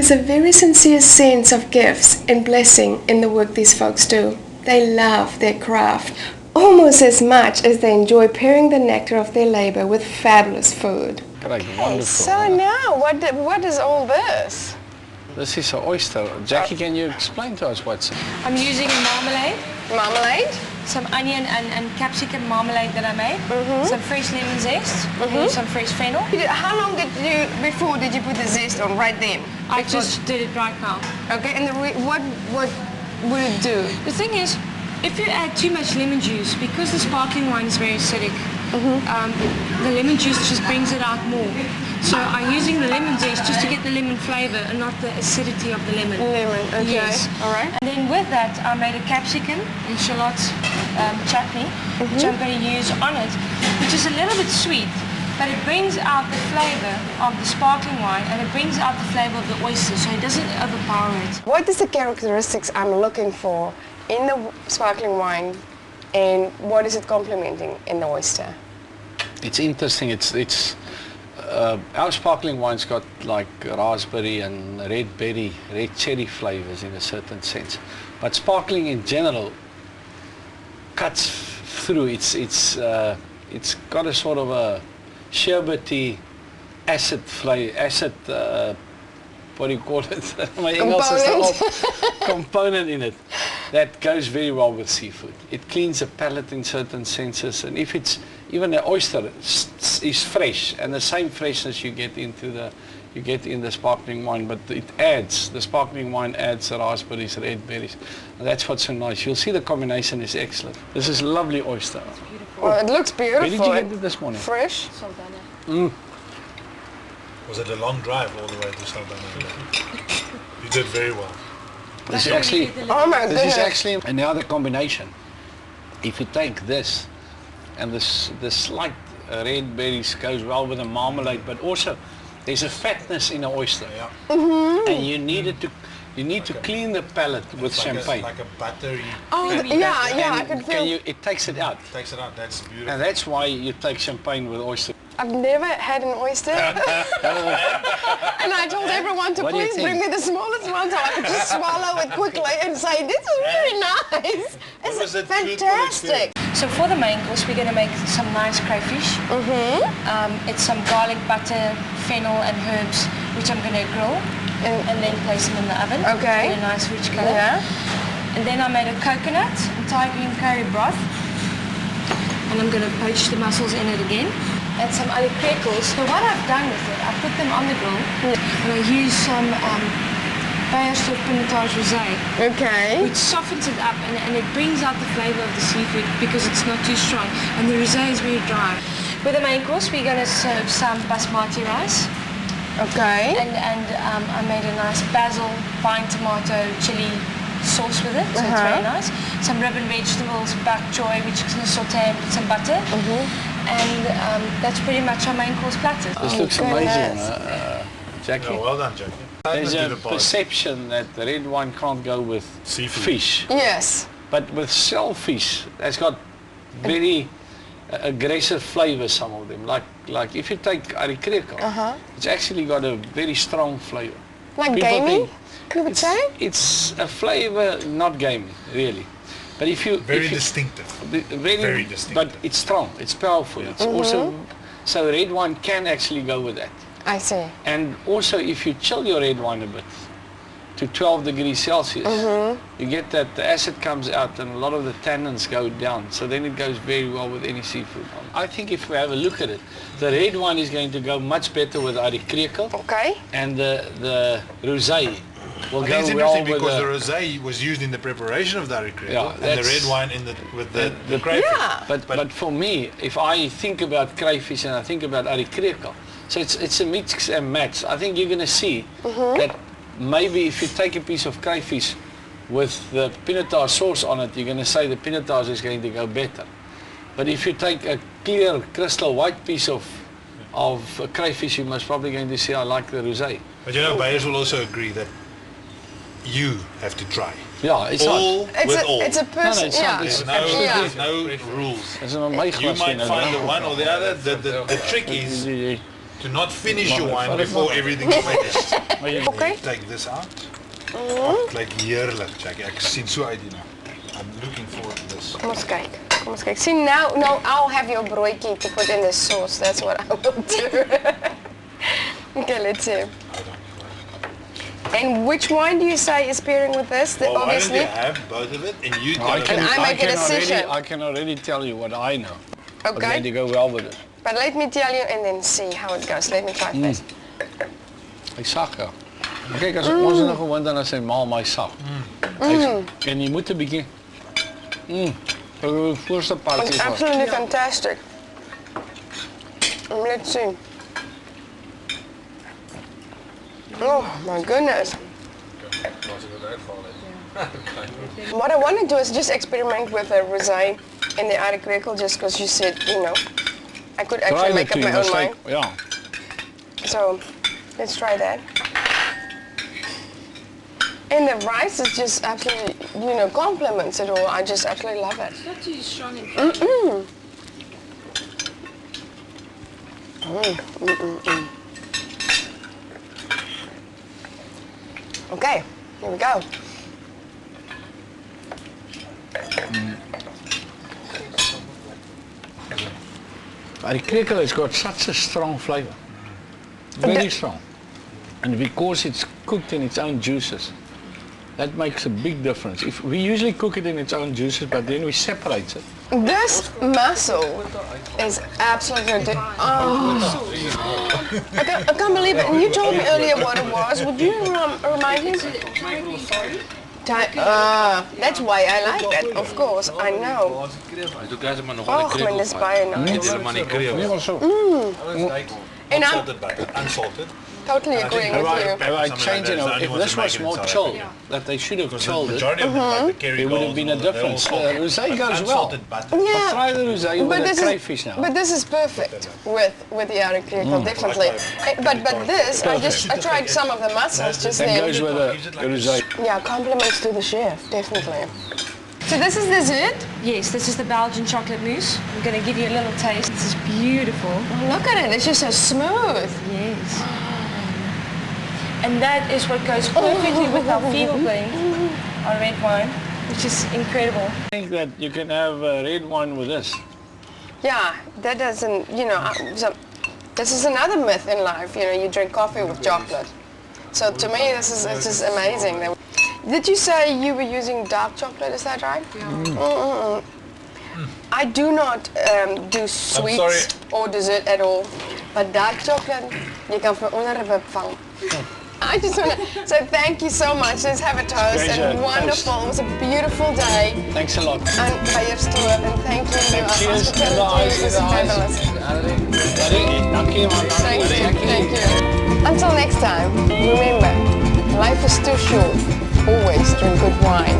sense a very sincere sense of gifts and blessing in the work these folks do. They love their craft almost as much as they enjoy pairing the nectar of their labor with fabulous food. Great, Okay, wonderful. so now, what is all this? This is an oyster. Jackie, can you explain to us what's it? I'm using a marmalade, Marmalade? some onion and capsicum marmalade that I made, some fresh lemon zest, and some fresh fennel. How long before did you put the zest on, right then? I just did it right now. Okay, and what would it do? The thing is, if you add too much lemon juice, because the sparkling wine is very acidic, the lemon juice just brings it out more. So I'm using the lemon zest just to get the lemon flavor and not the acidity of the lemon. Lemon, okay. Yes. All right. And then with that, I made a capsicum and shallot chutney, which I'm going to use on it, which is a little bit sweet, but it brings out the flavor of the sparkling wine and it brings out the flavor of the oyster, so it doesn't overpower it. What is the characteristics I'm looking for in the sparkling wine, and what is it complementing in the oyster? It's interesting. Our sparkling wine's got like raspberry and red berry, red cherry flavors in a certain sense. But sparkling in general cuts through. It's got a sort of a sherbety acid flavor, what do you call it? My English is not component in it that goes very well with seafood. It cleans the palate in certain senses, and if it's even the oyster is fresh, and the same freshness you get in the sparkling wine, but the sparkling wine adds the raspberries, red berries, and that's what's so nice. You'll see the combination is excellent. This is lovely oyster. Well, it looks beautiful. Where did you get it this morning? Fresh. Saldanha. Was it a long drive all the way to Saldanha? You did very well. This is actually, Oh my this goodness. is actually another combination. If you take this, and the slight red berries goes well with the marmalade, but also there's a fatness in the oyster, and you need to clean the palate with champagne. Like a buttery. Oh, yeah, I can feel. It takes it out, Takes it out. That's beautiful. and that's why you take champagne with oyster. I've never had an oyster. And I told everyone to What do you please think? bring me the smallest one so I could just swallow it quickly and say, this is very nice. was It's that fantastic. So for the main course, we're going to make some nice crayfish. It's some garlic butter, fennel and herbs, which I'm going to grill and then place them in the oven. Okay. In a nice rich color. Yeah. And then I made a coconut and Thai green curry broth. And I'm going to poach the mussels in it again. And some allekreckles. So what I've done with it, I put them on the grill and I use some Beyerskloof Pinotage rosé, Okay. which softens it up and it brings out the flavor of the seafood because it's not too strong. And the rosé is very dry. With the main course, we're going to serve some basmati rice. Okay. And I made a nice basil, pine tomato, chili sauce with it, so it's very nice. Some ribbon vegetables, bok choy, which is going to saute and put some butter. And that's pretty much our main course platter. This looks goodness. amazing, Jackie. Yeah, well done, Jackie. There's Do a the part. perception that the red wine can't go with Seafood. fish, Yes. but with shellfish, that's got very aggressive flavors. Some of them, like if you take allekreckle, it's actually got a very strong flavor. Like People gamey, think you would say? it's a flavor, not gamey, really. But if you Very if you, distinctive. very distinctive. But it's strong, it's powerful. It's also, so red wine can actually go with that. I see. And also if you chill your red wine a bit to 12 degrees Celsius, you get that the acid comes out and a lot of the tannins go down. So then it goes very well with any seafood. I think if we have a look at it, the red wine is going to go much better with allekreckle, Okay. and the rosé will I go think it's well interesting with because the rosé was used in the preparation of the allekreckle, Yeah, and the that's- red wine with the crayfish. Yeah. But for me, if I think about crayfish and I think about allekreckle, so it's a mix and match. I think you're going to see that maybe if you take a piece of crayfish with the Pinotage sauce on it, you're going to say the Pinotage is going to go better. But if you take a clear, crystal white piece of crayfish, you're most probably going to say, I like the rosé. But you know, Beyers will also agree that you have to try. Yeah, it's all not. It's with a, all. it's a person. it's not. Yeah. It's There's no rules. It's an amazing You might find the one or the other. The trick is To not finish your wine before everything's finished. Okay. Take this out. Like heerlijk, Jackie. Ek sien so uit hierna. I'm looking forward to this. Kom ons kyk. Kom ons kyk. See now, no, I'll have your broodjie to put in the sauce. That's what I will do. Okay, let's see. I don't. And which wine do you say is pairing with this? Well, why don't Obviously. you have both of it and you tell I us. can, I make a decision. I can already tell you what I know. What's Okay. going to go well with it. But let me tell you and then see how it goes. Let me try first. Hy sak ja. Maar kyk, as ons nou gewoond aan sy maal my sak. En jy moet 'n bietjie die voorste partjie It's van. absolutely fantastic. Let's see. Oh my goodness. What I want to do is just experiment with the rosé and the Allekreckle just because you said, you know, I could actually make up my own mind. Ja. So let's try that. And the rice is just absolutely, you know, complements it all. I just absolutely love it. It's not too strong and Okay, here we go. Allekreckle has got such a strong flavor. Very strong. And because it's cooked in its own juices, that makes a big difference. If we usually cook it in its own juices, but then we separate it. This mussel is absolutely I can't believe it. And you told me earlier what it was. Would you remind me? That's why I like that. Of course, I know. Oh, man, dis baie nice. Nee, maar so. And I'm Unsalted butter. Unsalted. totally agreeing with you. If I change it, if this was more chilled, that they should have chilled it, Majority of them, like the Kerry there would have Golds been and a all that, they're all difference. salted. Rosé goes well. Unsalted butter. Yeah. Try the rosé with the crayfish now. But this is perfect with the Allekreckle, definitely. But this, I tried some of the mussels just That then. goes with the rosé. Yeah, compliments to the chef, definitely. So this is dessert. Yes, this is the Belgian chocolate mousse. I'm going to give you a little taste. This is beautiful. Look at it, it's just so smooth. Yes. And that is what goes perfectly with our field blend, our red wine, which is incredible. I think that you can have red wine with this. Yeah, that doesn't, you know, this is another myth in life, you know, you drink coffee with chocolate. So to me, this is amazing. Did you say you were using dark chocolate, is that right? Yeah. I do not do sweets or dessert at all, but dark chocolate, you can vir onder 'n wip vang. I just want to say thank you so much. Let's have a toast. Pleasure. And wonderful. It was a beautiful day. Thanks a lot. And Beyerskloof, and thank you. Cheers. Hospitality was fabulous. Dank je, man. Thank you. Until next time, remember, life is too short. Always drink good wine.